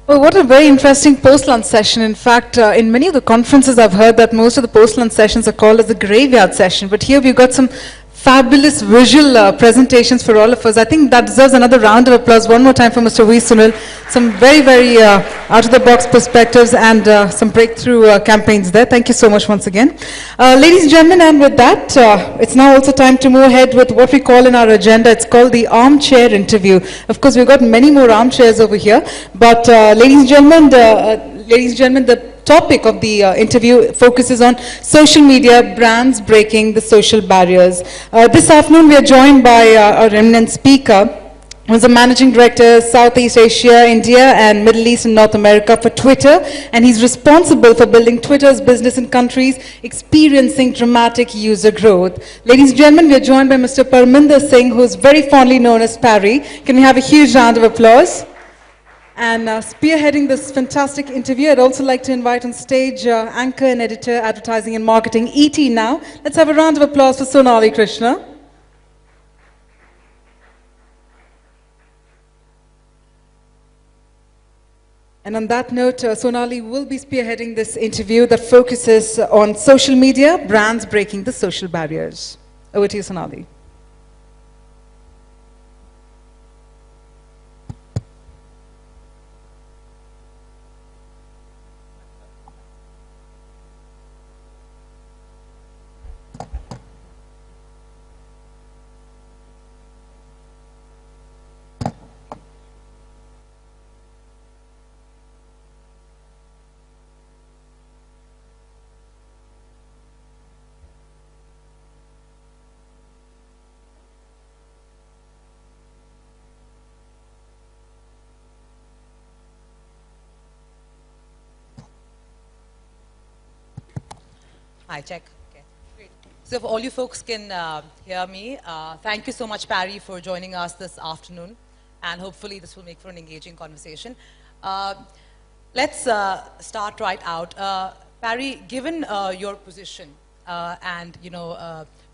Well, what a very interesting post-lunch session. In fact, in many of the conferences, I've heard that most of the post-lunch sessions are called as the graveyard session. But here we've got some fabulous visual presentations for all of us. I think that deserves another round of applause. One more time for Mr. V. Sunil. Some very, very out-of-the-box perspectives and some breakthrough campaigns there. Thank you so much once again. Ladies and gentlemen, and with that, it's now also time to move ahead with what we call in our agenda. It's called the armchair interview. Of course, we've got many more armchairs over here. But ladies and gentlemen, the topic of the interview focuses on social media, brands breaking the social barriers. This afternoon we are joined by our eminent speaker, who's the Managing Director, Southeast Asia, India and Middle East and North America for Twitter, and he's responsible for building Twitter's business in countries experiencing dramatic user growth. Ladies and gentlemen, we are joined by Mr. Parminder Singh, who's very fondly known as Parry. Can we have a huge round of applause? And spearheading this fantastic interview, I'd also like to invite on stage anchor and editor, advertising and marketing, E.T. now. Let's have a round of applause for Sonali Krishna. And on that note, Sonali will be spearheading this interview that focuses on social media, brands breaking the social barriers. Over to you, Sonali. Hi, check. Okay, great. So if all you folks can hear me, thank you so much, Parry, for joining us this afternoon. And hopefully this will make for an engaging conversation. Let's start right out. Parry, given your position and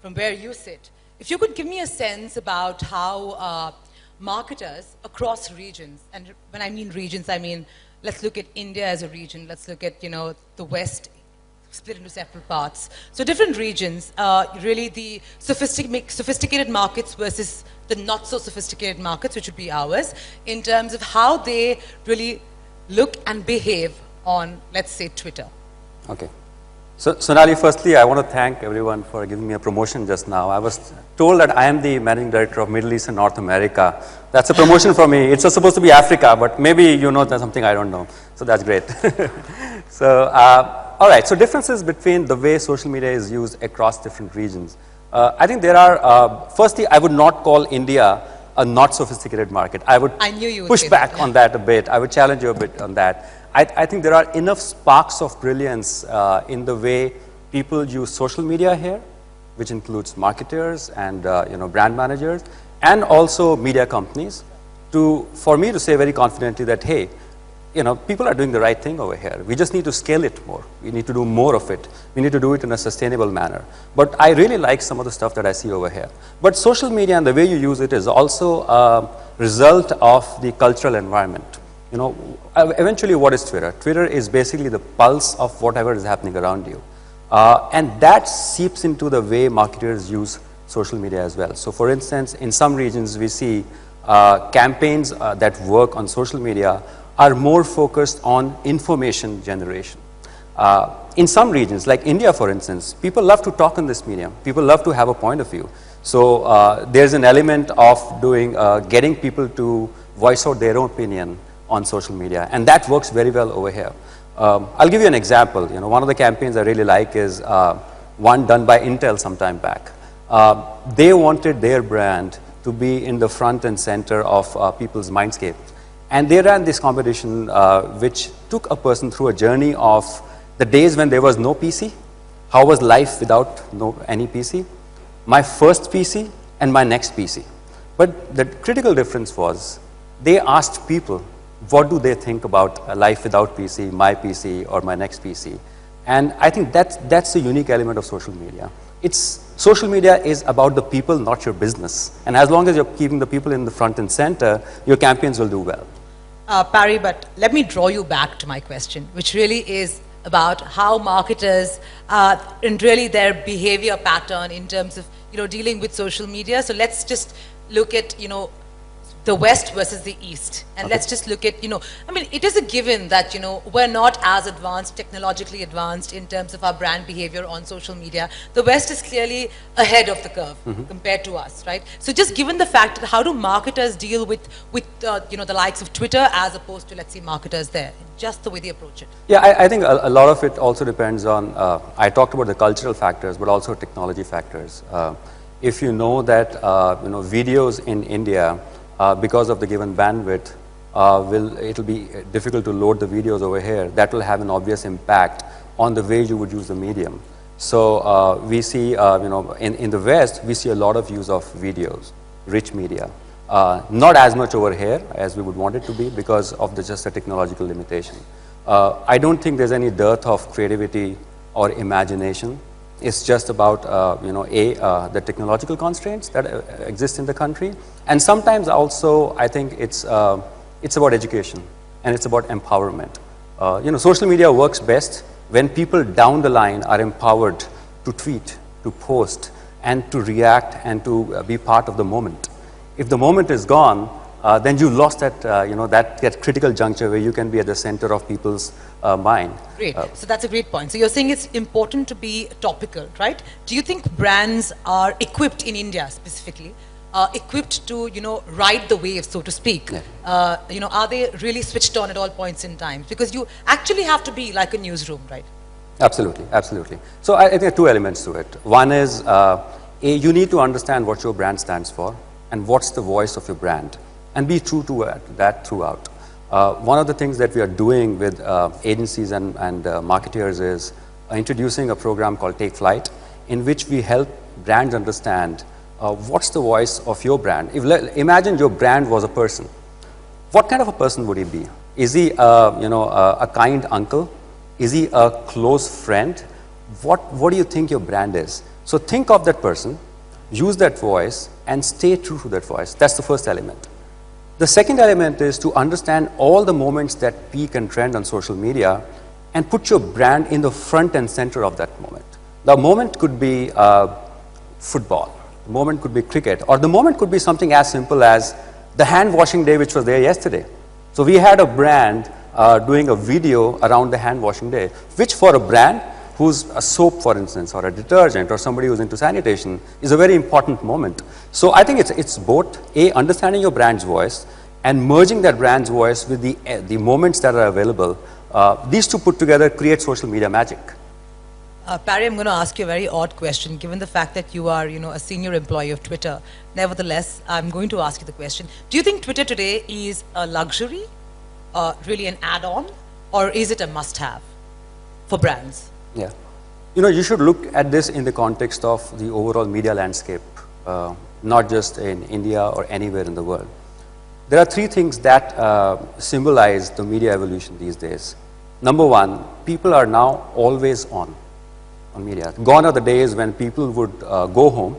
from where you sit, if you could give me a sense about how marketers across regions, and when I mean regions, I mean, let's look at India as a region, let's look at the West, split into separate parts. So different regions, really the sophisticated markets versus the not so sophisticated markets, which would be ours, in terms of how they really look and behave on, let's say, Twitter. Okay. So Sonali, firstly, I want to thank everyone for giving me a promotion just now. I was told that I am the Managing Director of Middle East and North America. That's a promotion for me. It's supposed to be Africa, but maybe you know that's something I don't know. So that's great. So, all right, so differences between the way social media is used across different regions. I think there are, firstly, I would not call India a not sophisticated market. I would push back on that a bit. I would challenge you a bit on that. I think there are enough sparks of brilliance in the way people use social media here, which includes marketers and brand managers, and also media companies, for me to say very confidently that, hey, people are doing the right thing over here. We just need to scale it more. We need to do more of it. We need to do it in a sustainable manner. But I really like some of the stuff that I see over here. But social media and the way you use it is also a result of the cultural environment. Eventually what is Twitter? Twitter is basically the pulse of whatever is happening around you. And that seeps into the way marketers use social media as well. So for instance, in some regions we see campaigns that work on social media are more focused on information generation. In some regions, like India for instance, people love to talk in this medium. People love to have a point of view. So there's an element of getting people to voice out their own opinion on social media, and that works very well over here. I'll give you an example. One of the campaigns I really like is one done by Intel some time back. They wanted their brand to be in the front and center of people's mindscape. And they ran this competition which took a person through a journey of the days when there was no PC, how was life without any PC, my first PC and my next PC. But the critical difference was they asked people, what do they think about a life without PC, my PC or my next PC? And I think that's the unique element of social media. Social media is about the people, not your business. And as long as you're keeping the people in the front and center, your campaigns will do well. Parry, but let me draw you back to my question, which really is about how marketers and really their behavior pattern in terms of dealing with social media. So let's just look at the West versus the East, and let's just look at I mean, it is a given that we're not as advanced, technologically advanced in terms of our brand behavior on social media. The West is clearly ahead of the curve compared to us, right? So just given the fact that how do marketers deal with the likes of Twitter as opposed to, let's say, marketers there, just the way they approach it? Yeah, I think a lot of it also depends on, I talked about the cultural factors, but also technology factors. If you know that videos in India, because of the given bandwidth, it'll be difficult to load the videos over here. That will have an obvious impact on the way you would use the medium. So we see, in the West, we see a lot of use of videos, rich media. Not as much over here as we would want it to be because of just the technological limitation. I don't think there's any dearth of creativity or imagination. It's just about, the technological constraints that exist in the country. And sometimes also, I think it's about education and it's about empowerment. Social media works best when people down the line are empowered to tweet, to post, and to react and to be part of the moment. If the moment is gone, then you lost that, that critical juncture where you can be at the center of people's mind. Great. So that's a great point. So you're saying it's important to be topical, right? Do you think brands are equipped in India specifically, equipped to, ride the wave, so to speak? Yeah. Are they really switched on at all points in time? Because you actually have to be like a newsroom, right? Absolutely, absolutely. So I think there are two elements to it. One is, you need to understand what your brand stands for and what's the voice of your brand, and be true to that throughout. One of the things that we are doing with agencies and marketers is introducing a program called Take Flight, in which we help brands understand what's the voice of your brand. Imagine your brand was a person. What kind of a person would he be? Is he a kind uncle? Is he a close friend? What do you think your brand is? So think of that person, use that voice, and stay true to that voice. That's the first element. The second element is to understand all the moments that peak and trend on social media and put your brand in the front and center of that moment. The moment could be football, the moment could be cricket, or the moment could be something as simple as the hand washing day which was there yesterday. So we had a brand doing a video around the hand washing day, which for a brand who's a soap, for instance, or a detergent, or somebody who's into sanitation, is a very important moment. So I think it's both, understanding your brand's voice and merging that brand's voice with the moments that are available. These two put together create social media magic. Parry, I'm going to ask you a very odd question, given the fact that you are, a senior employee of Twitter. Nevertheless, I'm going to ask you the question. Do you think Twitter today is a luxury, really an add-on, or is it a must-have for brands? Yeah. You should look at this in the context of the overall media landscape, not just in India or anywhere in the world. There are three things that symbolize the media evolution these days. Number one, people are now always on media. Gone are the days when people would go home,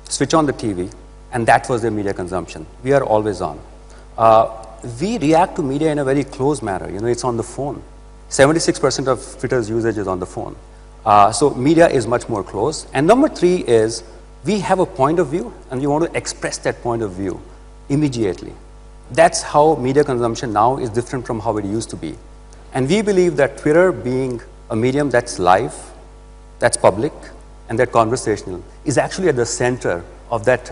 switch on the TV, and that was their media consumption. We are always on. We react to media in a very close manner. It's on the phone. 76% of Twitter's usage is on the phone. So media is much more close. And number three is, we have a point of view, and we want to express that point of view immediately. That's how media consumption now is different from how it used to be. And we believe that Twitter, being a medium that's live, that's public, and that conversational, is actually at the center of that,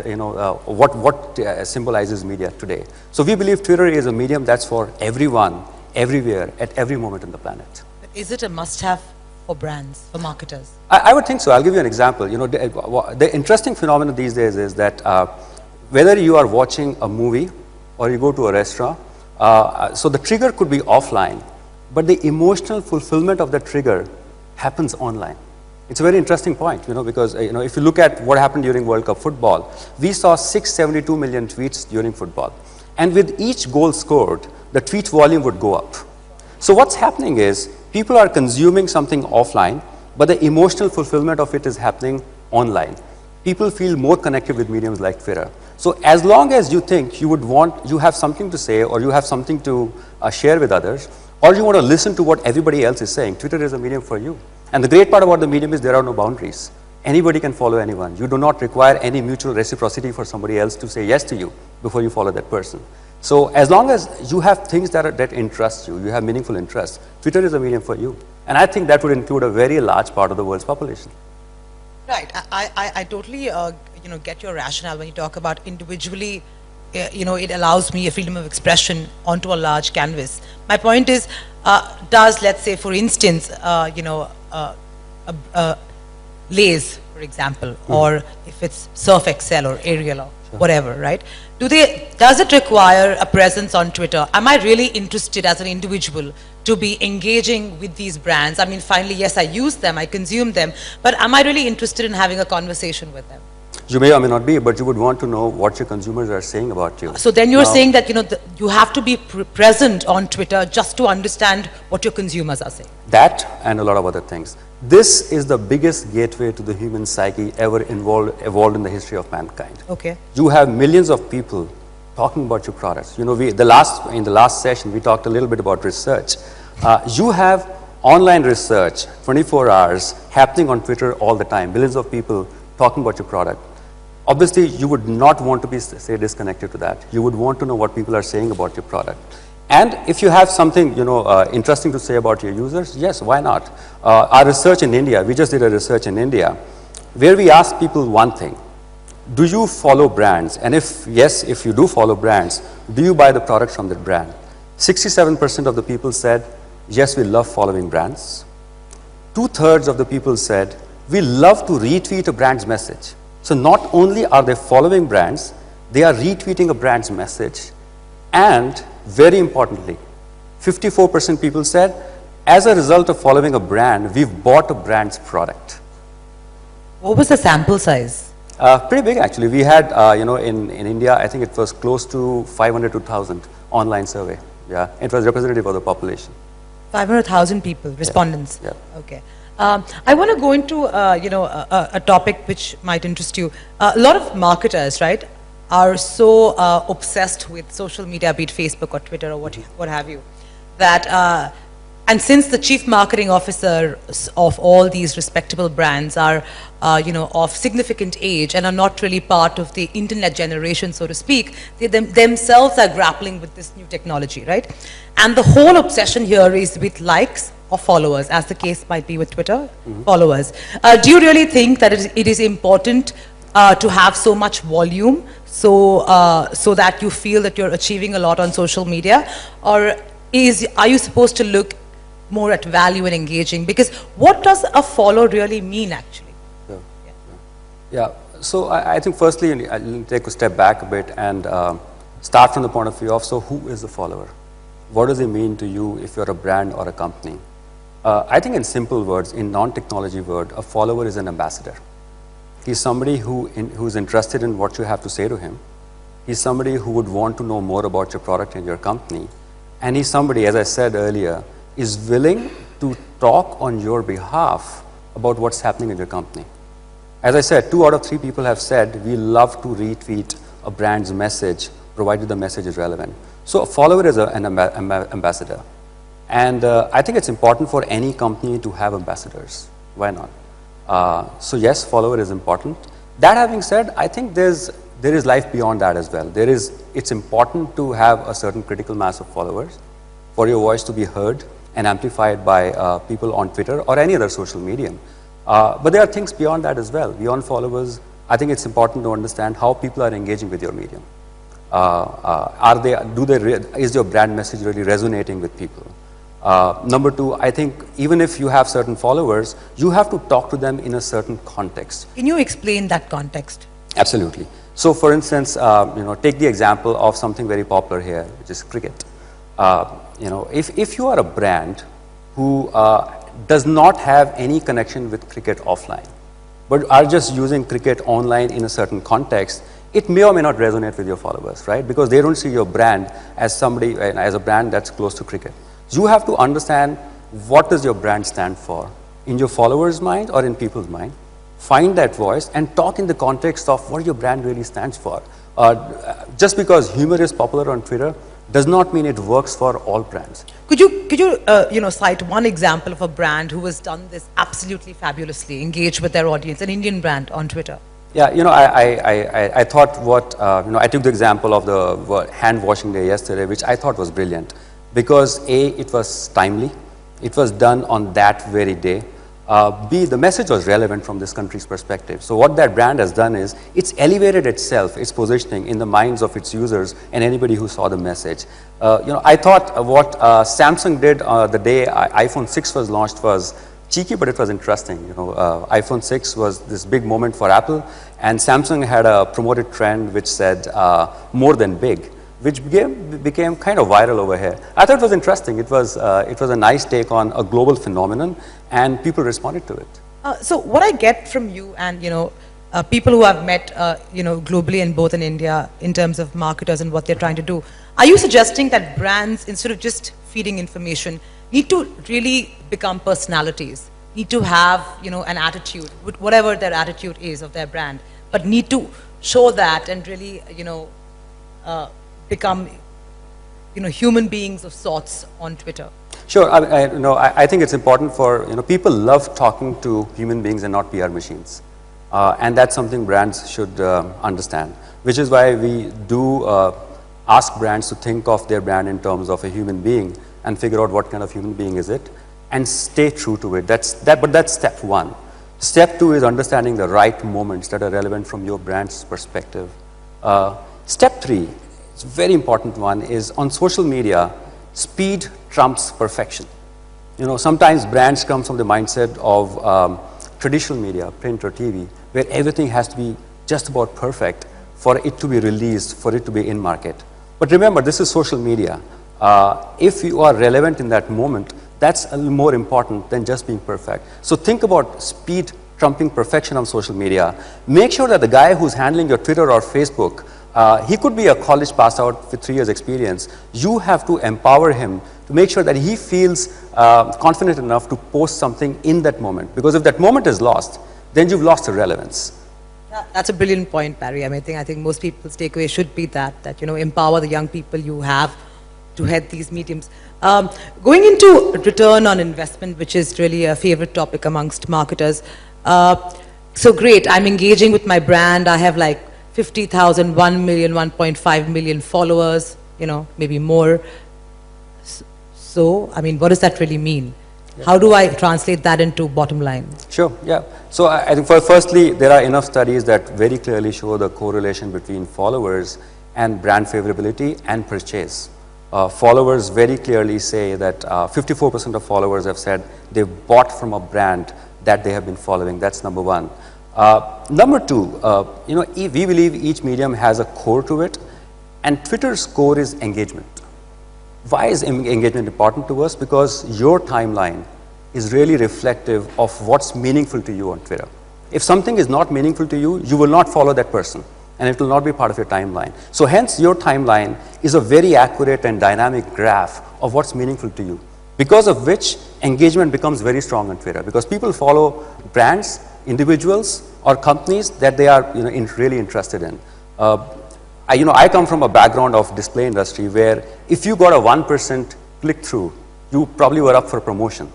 what symbolizes media today. So we believe Twitter is a medium that's for everyone, everywhere, at every moment on the planet. But is it a must-have for brands, for marketers? I would think so. I'll give you an example. The interesting phenomenon these days is that whether you are watching a movie or you go to a restaurant, so the trigger could be offline, but the emotional fulfillment of that trigger happens online. It's a very interesting point, because if you look at what happened during World Cup football, we saw 672 million tweets during football. And with each goal scored, the tweet volume would go up. So what's happening is, people are consuming something offline, but the emotional fulfillment of it is happening online. People feel more connected with mediums like Twitter. So as long as you think you have something to say, or you have something to share with others, or you want to listen to what everybody else is saying, Twitter is a medium for you. And the great part about the medium is there are no boundaries. Anybody can follow anyone. You do not require any mutual reciprocity for somebody else to say yes to you before you follow that person. So as long as you have things that interest you, you have meaningful interests, Twitter is a medium for you. And I think that would include a very large part of the world's population. Right. I totally get your rationale when you talk about individually. It allows me a freedom of expression onto a large canvas. My point is, does, let's say, for instance, Lay's, for example, or if it's Surf Excel or Ariel or whatever, right? Does it require a presence on Twitter? Am I really interested as an individual to be engaging with these brands? I mean, finally, yes, I use them, I consume them, but am I really interested in having a conversation with them? You may or may not be, but you would want to know what your consumers are saying about you. So then you're saying that you have to be present on Twitter just to understand what your consumers are saying. That and a lot of other things. This is the biggest gateway to the human psyche ever evolved in the history of mankind. Okay. You have millions of people talking about your products. In the last session, we talked a little bit about research. You have online research, 24 hours, happening on Twitter all the time. Millions of people talking about your product. Obviously, you would not want to be, say, disconnected to that. You would want to know what people are saying about your product. And if you have something, interesting to say about your users, yes, why not? Our research in India, we just did a research in India, where we asked people one thing: do you follow brands? And if yes, if you do follow brands, do you buy the products from that brand? 67% of the people said, yes, we love following brands. 2/3 of the people said, we love to retweet a brand's message. So not only are they following brands, they are retweeting a brand's message. And very importantly, 54% people said, as a result of following a brand, we've bought a brand's product. What was the sample size? Pretty big, actually. We had, in India, I think it was close to 500 to 1,000 online survey. Yeah, it was representative of the population. 500,000 people, respondents. Yeah. Okay. I want to go into, a topic which might interest you. A lot of marketers, right, are so obsessed with social media, be it Facebook or Twitter or what have you, that, and since the chief marketing officer of all these respectable brands are, of significant age and are not really part of the internet generation, so to speak, they themselves are grappling with this new technology, right? And the whole obsession here is with likes or followers, as the case might be with Twitter, followers. Do you really think that it is important to have so much volume so that you feel that you're achieving a lot on social media? Or are you supposed to look more at value and engaging? Because what does a follow really mean, actually? Yeah. So I think firstly, I'll take a step back a bit and start from the point of view of, so who is the follower? What does it mean to you if you're a brand or a company? I think in simple words, in non-technology word, a follower is an ambassador. He's somebody who's interested in what you have to say to him. He's somebody who would want to know more about your product and your company. And he's somebody, as I said earlier, is willing to talk on your behalf about what's happening in your company. As I said, 2 out of 3 people have said, we love to retweet a brand's message, provided the message is relevant. So a follower is an ambassador. And I think it's important for any company to have ambassadors. Why not? So yes, follower is important. That having said, I think there is life beyond that as well. It's important to have a certain critical mass of followers for your voice to be heard and amplified by people on Twitter or any other social medium. But there are things beyond that as well. Beyond followers, I think it's important to understand how people are engaging with your medium. Is your brand message really resonating with people? Number 2, I think even if you have certain followers, you have to talk to them in a certain context. Can you explain that context? Absolutely. So for instance, take the example of something very popular here, which is cricket. If you are a brand who does not have any connection with cricket offline, but are just using cricket online in a certain context, it may or may not resonate with your followers, right? Because they don't see your brand as a brand that's close to cricket. You have to understand, what does your brand stand for in your followers' mind or in people's mind? Find that voice and talk in the context of what your brand really stands for. Just because humor is popular on Twitter does not mean it works for all brands. Could you cite one example of a brand who has done this absolutely fabulously, engaged with their audience, an Indian brand on Twitter? Yeah, I thought I took the example of the hand washing day yesterday, which I thought was brilliant because A, it was timely, it was done on that very day. B, the message was relevant from this country's perspective. So what that brand has done is it's elevated itself, its positioning in the minds of its users and anybody who saw the message. I thought what Samsung did the day iPhone 6 was launched was cheeky, but it was interesting. iPhone 6 was this big moment for Apple, and Samsung had a promoted trend which said more than big, which became kind of viral over here. I thought it was interesting. It was a nice take on a global phenomenon, and people responded to it. So what I get from you and people who I've met globally and both in India in terms of marketers and what they're trying to do, are you suggesting that brands, instead of just feeding information, need to really become personalities, need to have an attitude, whatever their attitude is of their brand, but need to show that and really become human beings of sorts on Twitter? Sure. I think it's important for people love talking to human beings and not PR machines, and that's something brands should understand. Which is why we do ask brands to think of their brand in terms of a human being and figure out what kind of human being is it, and stay true to it. But that's step one. Step two is understanding the right moments that are relevant from your brand's perspective. Step three, it's a very important one, is on social media, speed trumps perfection. Sometimes brands come from the mindset of traditional media, print or TV, where everything has to be just about perfect for it to be released, for it to be in market. But remember, this is social media. If you are relevant in that moment, that's a little more important than just being perfect. So think about speed trumping perfection on social media. Make sure that the guy who's handling your Twitter or Facebook, he could be a college pass out with 3 years experience. You have to empower him to make sure that he feels confident enough to post something in that moment. Because if that moment is lost, then you've lost the relevance. That's a brilliant point, Barry. I think most people's takeaway should be that empower the young people you have to head these mediums. Going into return on investment, which is really a favorite topic amongst marketers. So great, I'm engaging with my brand. I have like 50,000, 1 million, 1.5 million followers, maybe more. So, what does that really mean? Yeah. How do I translate that into bottom line? Sure, yeah. So I think firstly, there are enough studies that very clearly show the correlation between followers and brand favorability and purchase. Followers very clearly say that 54% of followers have said they've bought from a brand that they have been following. That's number one. Number two, we believe each medium has a core to it, and Twitter's core is engagement. Why is engagement important to us? Because your timeline is really reflective of what's meaningful to you on Twitter. If something is not meaningful to you, you will not follow that person, and it will not be part of your timeline. So hence, your timeline is a very accurate and dynamic graph of what's meaningful to you, because of which engagement becomes very strong on Twitter, because people follow brands, individuals, or companies that they are really interested in. I come from a background of display industry where if you got a 1% click-through, you probably were up for promotion.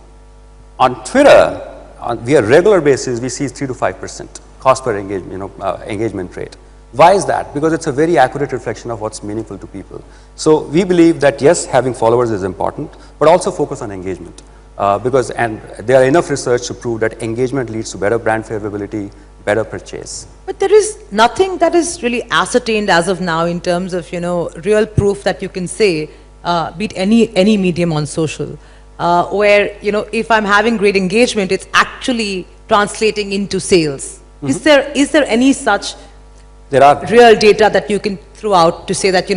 On Twitter, on a regular basis, we see 3 to 5% cost per engagement, engagement rate. Why is that? Because it's a very accurate reflection of what's meaningful to people. So we believe that yes, having followers is important, but also focus on engagement. And there are enough research to prove that engagement leads to better brand favorability, better purchase. But there is nothing that is really ascertained as of now in terms of real proof that you can say, be it any medium on social, where if I'm having great engagement, it's actually translating into sales. Mm-hmm. Is there any such real data that you can throw out to say that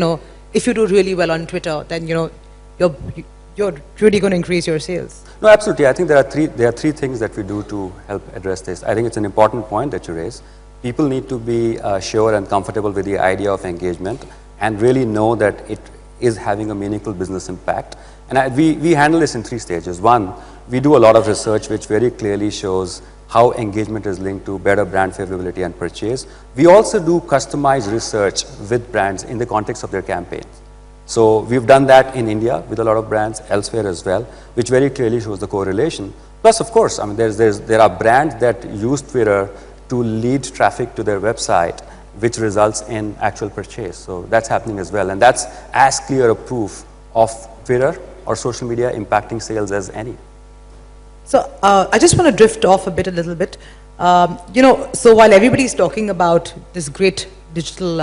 if you do really well on Twitter, then you're really going to increase your sales? No, absolutely. I think there are three things that we do to help address this. I think it's an important point that you raise. People need to be sure and comfortable with the idea of engagement and really know that it is having a meaningful business impact. And we handle this in 3 stages. One, we do a lot of research which very clearly shows how engagement is linked to better brand favorability and purchase. We also do customized research with brands in the context of their campaigns. So we've done that in India with a lot of brands, elsewhere as well, which very clearly shows the correlation. Plus, of course, I mean, there are brands that use Twitter to lead traffic to their website, which results in actual purchase. So that's happening as well. And that's as clear a proof of Twitter or social media impacting sales as any. So I just want to drift off a little bit. So while everybody's talking about this great digital,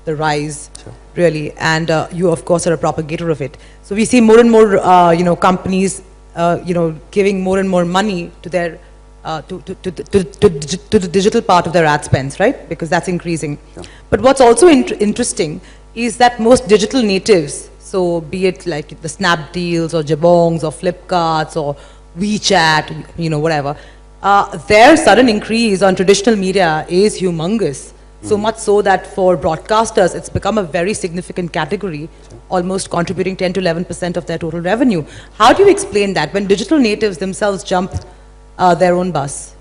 the rise, sure, really, and you of course are a propagator of it. So we see more and more, companies, giving more and more money to their, to the digital part of their ad spends, right? Because that's increasing. Sure. But what's also interesting is that most digital natives, so be it like the Snapdeals or Jabongs or Flipkarts or WeChat, whatever, their sudden increase on traditional media is humongous. So much so that for broadcasters, it's become a very significant category, almost contributing 10 to 11% of their total revenue. How do you explain that when digital natives themselves jump their own bus?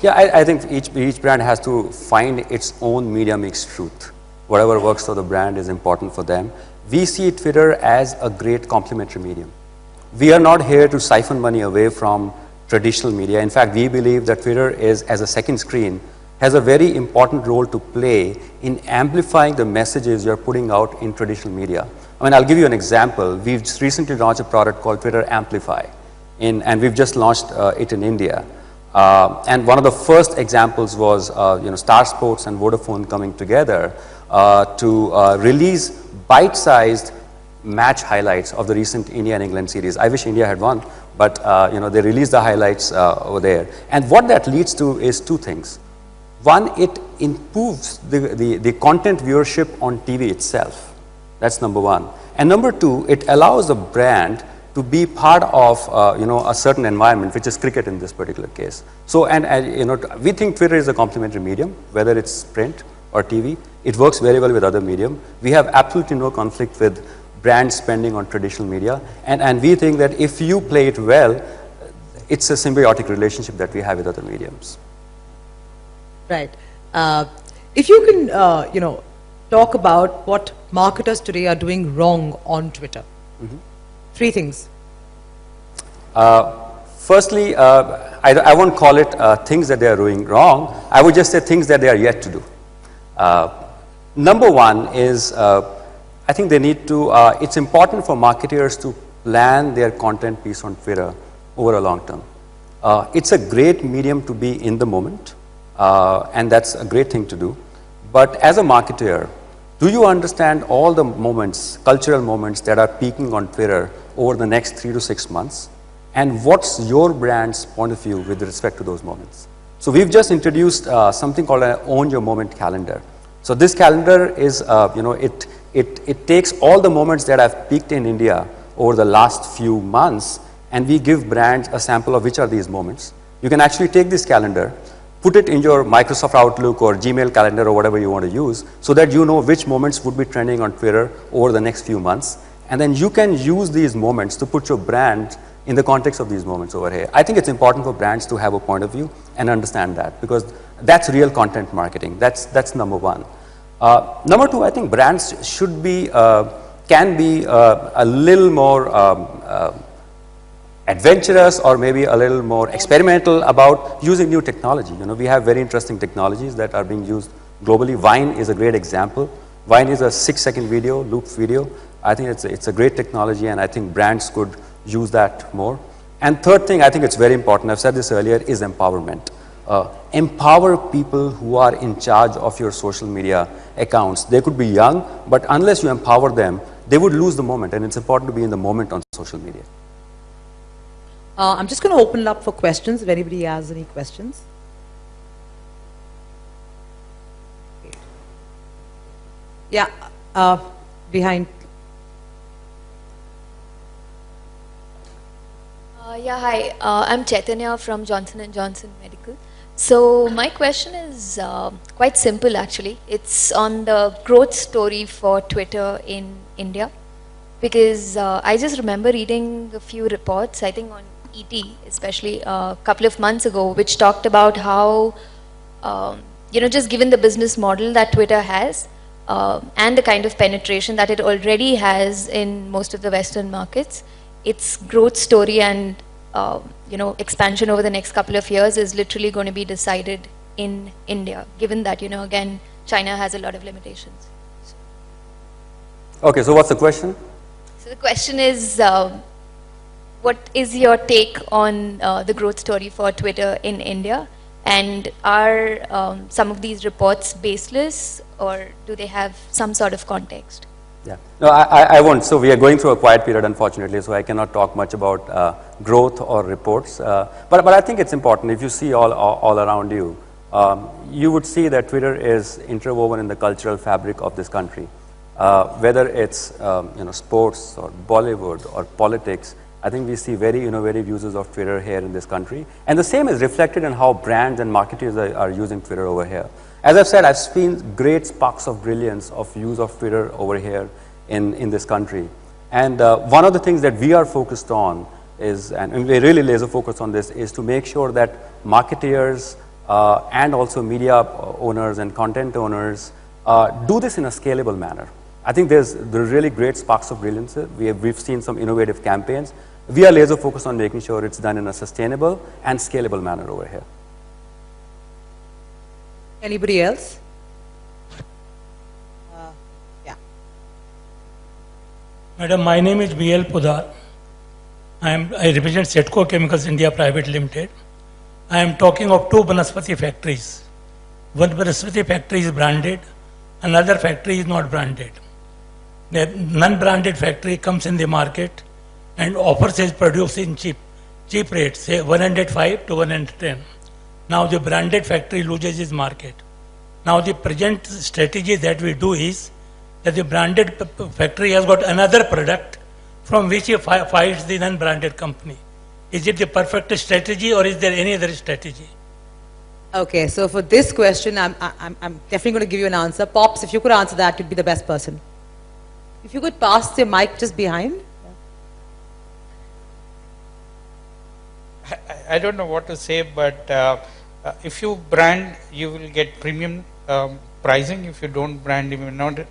Yeah, I think each brand has to find its own media mix truth. Whatever works for the brand is important for them. We see Twitter as a great complementary medium. We are not here to siphon money away from traditional media. In fact, we believe that Twitter is, as a second screen, has a very important role to play in amplifying the messages you're putting out in traditional media. I mean, I'll give you an example. We've just recently launched a product called Twitter Amplify, and we've just launched it in India. And one of the first examples was, Star Sports and Vodafone coming together to release bite-sized match highlights of the recent India and England series. I wish India had won, but they released the highlights over there. And what that leads to is two things. One, it improves the content viewership on TV itself. That's number one. And number two, it allows a brand to be part of a certain environment, which is cricket in this particular case. So, we think Twitter is a complementary medium, whether it's print or TV. It works very well with other medium. We have absolutely no conflict with brand spending on traditional media, and we think that if you play it well, it's a symbiotic relationship that we have with other mediums. Right. If you can, talk about what marketers today are doing wrong on Twitter. Mm-hmm. Three things. Firstly, I won't call it things that they are doing wrong. I would just say things that they are yet to do. Number one is, I think they need to, it's important for marketers to plan their content piece on Twitter over a long term. It's a great medium to be in the moment, and that's a great thing to do. But as a marketer, do you understand all the moments, cultural moments that are peaking on Twitter over the next 3 to 6 months? And what's your brand's point of view with respect to those moments? So we've just introduced something called an Own Your Moment calendar. So this calendar is, it takes all the moments that have peaked in India over the last few months, and we give brands a sample of which are these moments. You can actually take this calendar, put it in your Microsoft Outlook or Gmail calendar or whatever you want to use, so that you know which moments would be trending on Twitter over the next few months. And then you can use these moments to put your brand in the context of these moments over here. I think it's important for brands to have a point of view and understand that, because that's real content marketing. That's number one. Number two, I think brands should be, can be a little more adventurous or maybe a little more experimental about using new technology. We have very interesting technologies that are being used globally. Vine is a great example. Vine is a 6-second video, loop video. I think it's a great technology, and I think brands could use that more. And third thing, I think it's very important, I've said this earlier, is empowerment. Empower people who are in charge of your social media accounts. They could be young, but unless you empower them, they would lose the moment, and it's important to be in the moment on social media. I'm just going to open it up for questions, if anybody has any questions. Yeah, behind. Yeah, hi. I'm Chaitanya from Johnson & Johnson Medical. So my question is quite simple, actually. It's on the growth story for Twitter in India. Because I just remember reading a few reports, I think on ET, especially a couple of months ago, which talked about how, just given the business model that Twitter has, and the kind of penetration that it already has in most of the Western markets, its growth story and expansion over the next couple of years is literally going to be decided in India, given that, again, China has a lot of limitations. Okay, so what's the question? So the question is, what is your take on the growth story for Twitter in India? And are some of these reports baseless, or do they have some sort of context? Yeah, no, I won't. So we are going through a quiet period, unfortunately, so I cannot talk much about growth or reports. But I think it's important. If you see all around you, you would see that Twitter is interwoven in the cultural fabric of this country. Whether it's sports or Bollywood or politics, I think we see very innovative uses of Twitter here in this country. And the same is reflected in how brands and marketers are using Twitter over here. As I've said, I've seen great sparks of brilliance of use of Twitter over here in this country. And one of the things that we are focused on is, and we're really laser focused on this, is to make sure that marketeers and also media owners and content owners do this in a scalable manner. I think there's really great sparks of brilliance. We've seen some innovative campaigns. We are laser focused on making sure it's done in a sustainable and scalable manner over here. Anybody else? Yeah. Madam, my name is B.L. Pudar. I represent Setco Chemicals India Private Limited. I am talking of two Banaspati factories. One Banaspati factory is branded, another factory is not branded. The non-branded factory comes in the market and offers its produce in cheap rates, say 105 to 110. Now the branded factory loses its market. Now the present strategy that we do is that the branded factory has got another product from which he fights the non-branded company. Is it the perfect strategy, or is there any other strategy? Okay, so for this question, I'm definitely going to give you an answer. Pops, if you could answer that, you'd be the best person. If you could pass the mic just behind. I don't know what to say, but if you brand, you will get premium pricing. If you don't brand,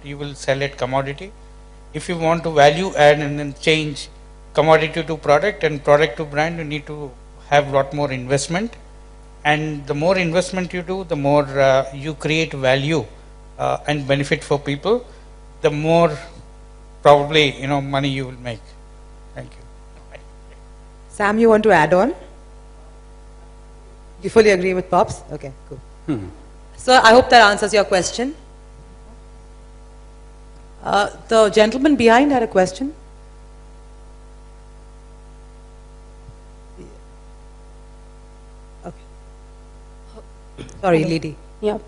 you will sell at commodity. If you want to value add and then change commodity to product and product to brand, you need to have a lot more investment. And the more investment you do, the more you create value and benefit for people, the more probably money you will make. Thank you. Sam, you want to add on? You fully agree with Pops? Okay, cool. So I hope that answers your question. The gentleman behind had a question. Okay. Sorry, lady. Yeah.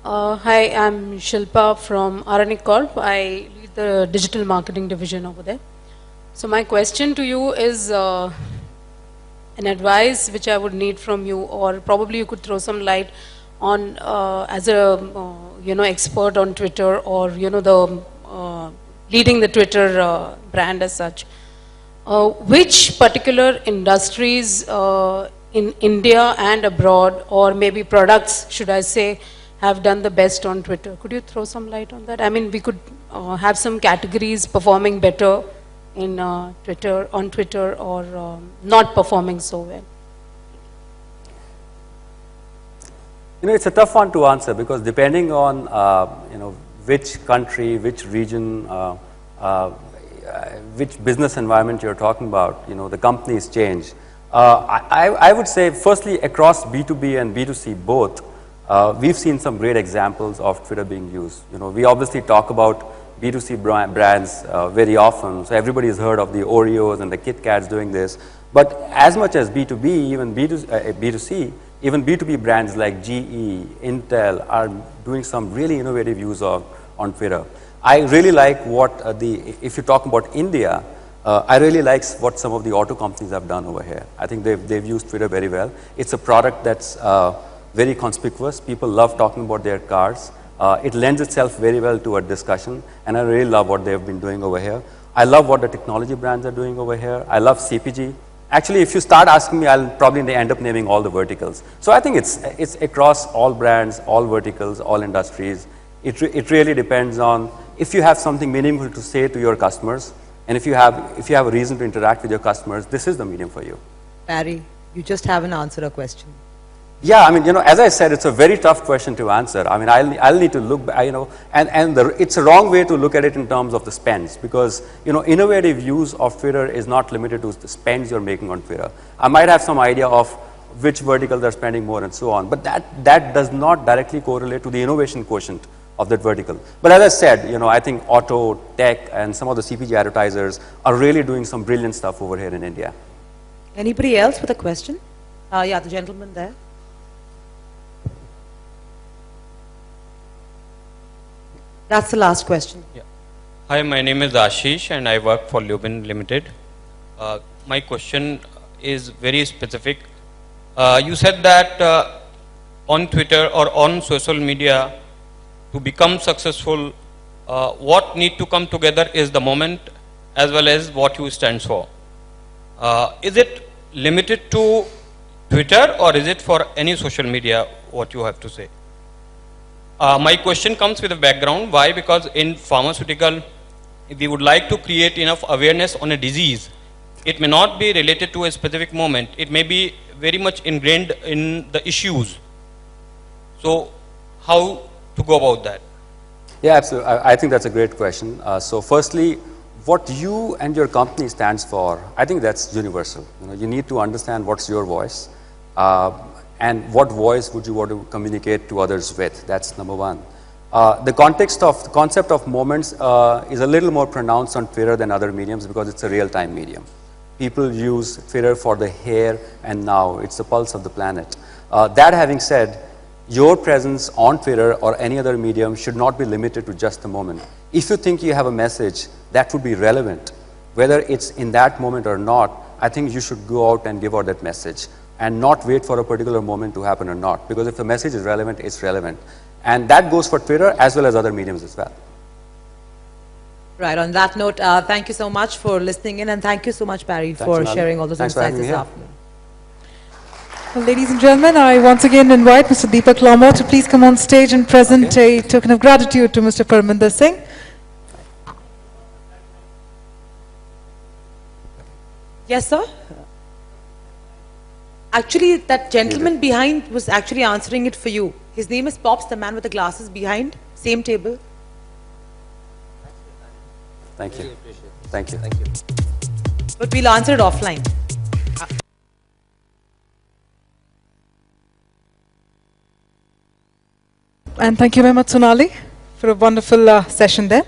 Hi, I'm Shilpa from Aranik Corp. I lead the digital marketing division over there. So my question to you is an advice which I would need from you, or probably you could throw some light on as a expert on Twitter, or the leading the Twitter brand as such. Which particular industries in India and abroad, or maybe products, should I say, have done the best on Twitter? Could you throw some light on that? I mean, we could have some categories performing better in on Twitter, or not performing so well. It's a tough one to answer, because depending on which country, which region, which business environment you're talking about, the companies change. I would say, firstly, across B2B and B2C both, we've seen some great examples of Twitter being used. We obviously talk about B2C brands very often, so everybody has heard of the Oreos and the Kit Kats doing this. But as much as B2B, even B2C, even B2B brands like GE, Intel are doing some really innovative use on Twitter. I really like what if you talk about India, I really like what some of the auto companies have done over here. I think they've used Twitter very well. It's a product that's very conspicuous. People love talking about their cars. It lends itself very well to a discussion, and I really love what they've been doing over here. I love what the technology brands are doing over here. I love CPG. Actually, if you start asking me, I'll probably end up naming all the verticals. So I think it's across all brands, all verticals, all industries. It really depends on if you have something meaningful to say to your customers, and if you have a reason to interact with your customers, this is the medium for you. Barry, you just haven't answered a question. Yeah, I mean, as I said, it's a very tough question to answer. I mean, I'll need to look, it's a wrong way to look at it in terms of the spends, because, innovative use of Twitter is not limited to the spends you're making on Twitter. I might have some idea of which verticals are spending more and so on, but that does not directly correlate to the innovation quotient of that vertical. But as I said, I think auto, tech, and some of the CPG advertisers are really doing some brilliant stuff over here in India. Anybody else with a question? Yeah, the gentleman there. That's the last question. Yeah. Hi, my name is Ashish and I work for Lubin Limited. My question is very specific. You said that on Twitter or on social media, to become successful, what need to come together is the moment as well as what you stand for. Is it limited to Twitter or is it for any social media, what you have to say? My question comes with a background. Why? Because in pharmaceutical, if we would like to create enough awareness on a disease, it may not be related to a specific moment. It may be very much ingrained in the issues. So how to go about that? Yeah, absolutely. I think that's a great question. So firstly, what you and your company stands for, I think that's universal. You need to understand what's your voice. And what voice would you want to communicate to others with? That's number one. The concept of moments is a little more pronounced on Twitter than other mediums because it's a real-time medium. People use Twitter for the here and now. It's the pulse of the planet. That having said, your presence on Twitter or any other medium should not be limited to just the moment. If you think you have a message that would be relevant, whether it's in that moment or not, I think you should go out and give out that message and not wait for a particular moment to happen or not. Because if the message is relevant, it's relevant. And that goes for Twitter as well as other mediums as well. Right, on that note, thank you so much for listening in, and thank you so much, Barry, for sharing all those insights this afternoon. Well, ladies and gentlemen, I once again invite Mr. Deepak Lawmore to please come on stage and present a token of gratitude to Mr. Parminder Singh. Yes, sir? Actually, that gentleman behind was actually answering it for you. His name is Pops, the man with the glasses behind, same table. Thank you. Thank you. But we'll answer it offline. And thank you very much, Sonali, for a wonderful session there.